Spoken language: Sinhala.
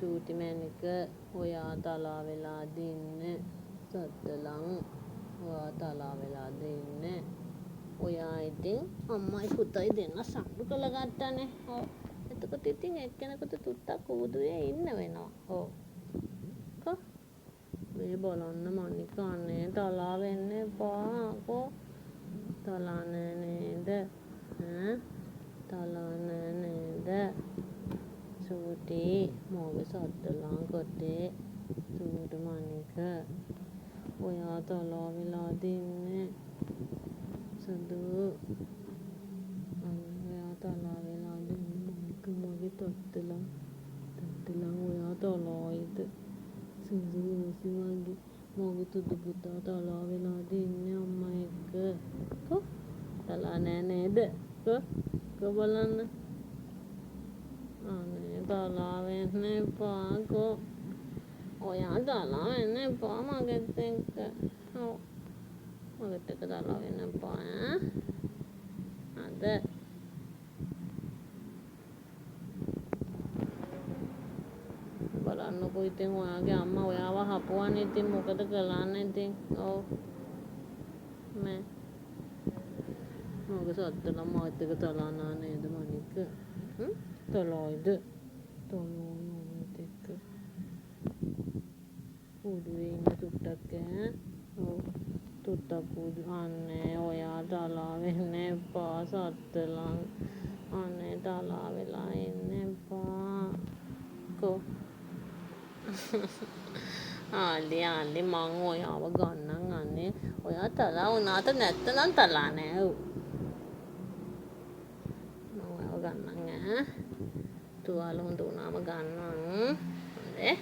චූටි මැනික ඔයා තලා වෙලා දෙන්න සත්තලං ඔයා තලා වෙලා දෙන්න ඔයා ඉතින් අම්මයි පුතයි දෙන්න සම්ඩු කළ ගත්තනේ ඔව් එතකොට ඉතින් එක්කෙනෙකුට තුට්ටක් ඌදුවේ ඉන්න වෙනවා ඔව් කො මේ බලන්න මනික අනේ තලා වෙන්න එපා කො තලා නෑ නේද තලා නෑ නේද චූටි මෝගේ සත්තලං කොටේ චූටි මනික ඔයා තලා වෙලා දෙන්න සුදු ඔයා තලා වෙලා දෙන්න මනික මගේ තත්තලං ඔයා තලායිද සුදු ඕසි වගේ මගේ තුදු පුතා තලා වෙලා දෙන්න අම්මා එක්ක කො තලා නෑ නේද කො බලන්න අනේ තලා වෙන්න එපා කො ඔයා තලා වෙන්න එපා මගෙත් එක්ක ඔව් මගෙත් එක්ක තලා වෙන්න එපා අද බලන්නකො ඉතින් ඔයාගේ අම්මා ඔයාව හපුවානේ ඉතින් මොකද කරන්නේ ඉතින් ඔව් මේ මගේ සත්තලා මාත් එක්ක තලා නා නේද මනික තලායිද තලායි මමත් එක්ක ඌදුවේ ඉන්න තුට්ටක් ඔව් තුට්ටක් ඌදු අනේ ඔයා තලා වෙන්න එපා සත්තලං අනේ තලා වෙලා ඉන්න එපා කො ආලි මං ඔයාව ගන්නම් අනේ ඔයා තලා වුණාට නැත්තනම් තලා නෑ ඔව් මං ඔයාව ගන්නම් තුවාල හොඳ වුණාම ගන්නම් හොඳේ